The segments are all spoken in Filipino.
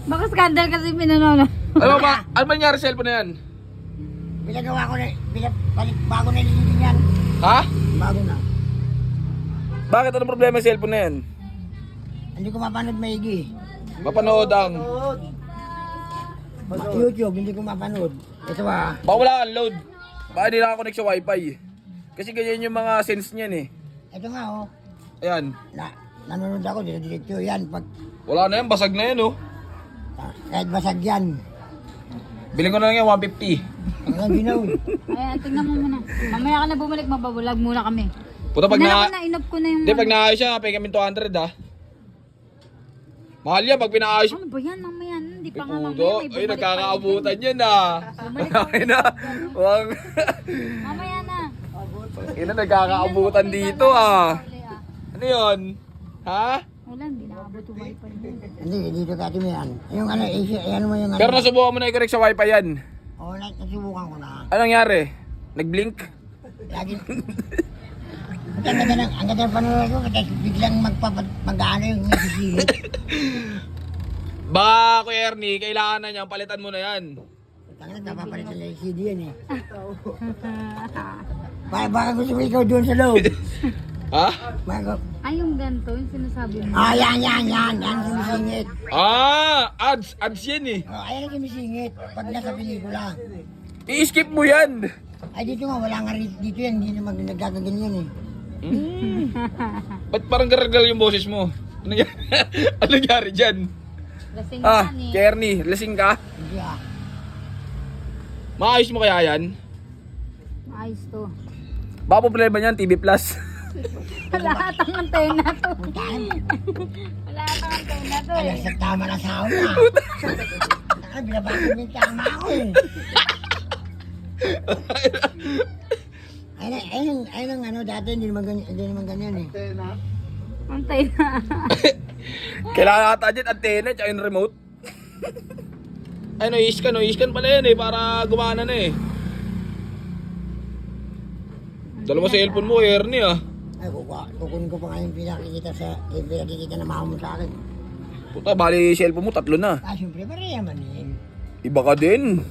Baka scandal kasi pinanono. Ano ba? Ano ba nangyari sa cellphone na yan? Pinagawa ko na, bago na yung yan. Ha? Bago na. Bakit? Ano problema sa cellphone na yan? Hindi ko mapanood maigi. Mapanood ang... YouTube, hindi ko mapanood. Ito ba? Baka wala kang load. Baka hindi nakakonect sa wifi. Kasi ganyan yung mga sense niyan eh. Ito nga oh. Ayan. Nanonood ako, diretso yan. Pag, Wala na yan, basag na yan oh. kahit basag yan. Biling ko na lang yan, 150. Hanggang ginaw. Ayan, tingnan mo muna. Mamaya ka na bumalik, mababulag muna kami. Puta pag Inala ko na... na, inop ko na yung... Hindi, pag naayos siya, pay kami 200 ah. Mahal yan pag pinaayos. Ano ba yan? Mamaya na, hindi pa nga Puto, mamaya. May ay bumalik nagkakaabutan pa yan ah. Bumalik pa Ay na, wag. yun. Mamaya na. Ina, nagkakaabutan dito ah. Ano yun? Ha? Wala, hindi nakabot yung wifi mo. Hindi, dito kati mo yan. Yung ano, ano mo yung ano. Pero nasubukan mo na i-correct sa wifi yan. Oo, nasubukan ko na. Anong nangyari? Nag-blink? Lagi. Ang ganda ng panonood ko, kasi biglang mag-ano yung nagsisilip. Ba, Kuya Ernie, kailangan na niyan, palitan mo na yan. Tangan, napapalitan na yung CD yan eh. Baka gusto mo ikaw doon sa loob. Ha? Ay, yung ganito, yung sinasabi mo. Yan. Yan ang sumisingit. Ah, ads yan eh. Ayan ang sumisingit. Pag nasa pelikula. I-skip mo yan. Ay, dito nga, wala nga dito yan. Hindi naman nagkakaganyan eh. Ba't parang garagal yung boses mo? Ano nangyari, ano nangyari dyan? Lasing Ah, yan eh. Kuya Ernie, lasing ka? Hindi ah. Maayos mo kaya yan? Ayos to. Baka problema niyan, TV Plus. Wala atang antena to. Puntahan. Wala atang antena to Kaya eh. sa tama na sa ako na. Ay, binabago mo yung tama ako eh. Ayun ang ano, dati hindi naman ganyan eh. Antena. Kailangan ata dyan, antena, tsaka yung remote. Ay, no-iscan pala yan eh, para gumana na eh. Dalawa sa cellphone mo, Ernie ah. Ay, kukunin ko pa nga yung pinakikita na mama mo sa akin. Puta, bali cellphone mo, 3 na. Ah, siyempre, pareha man eh. Iba ka din.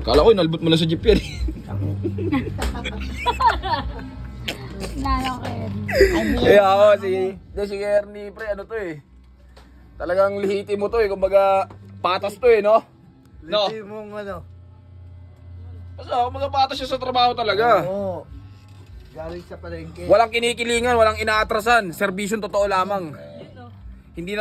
Kala ko, inalbot mo lang sa jeep yan. Nalo ko yun. Kaya ako, si Ernie, pre, ano to eh. Talagang lihiti mo to eh, kumbaga patas to eh, no? No? Liti mong ano. Kasi kumbaga patas siya sa trabaho talaga. Oo. Galing sa palengke. Walang kinikilingan, walang inaatrasan. Servisyon totoo lamang. Hindi na to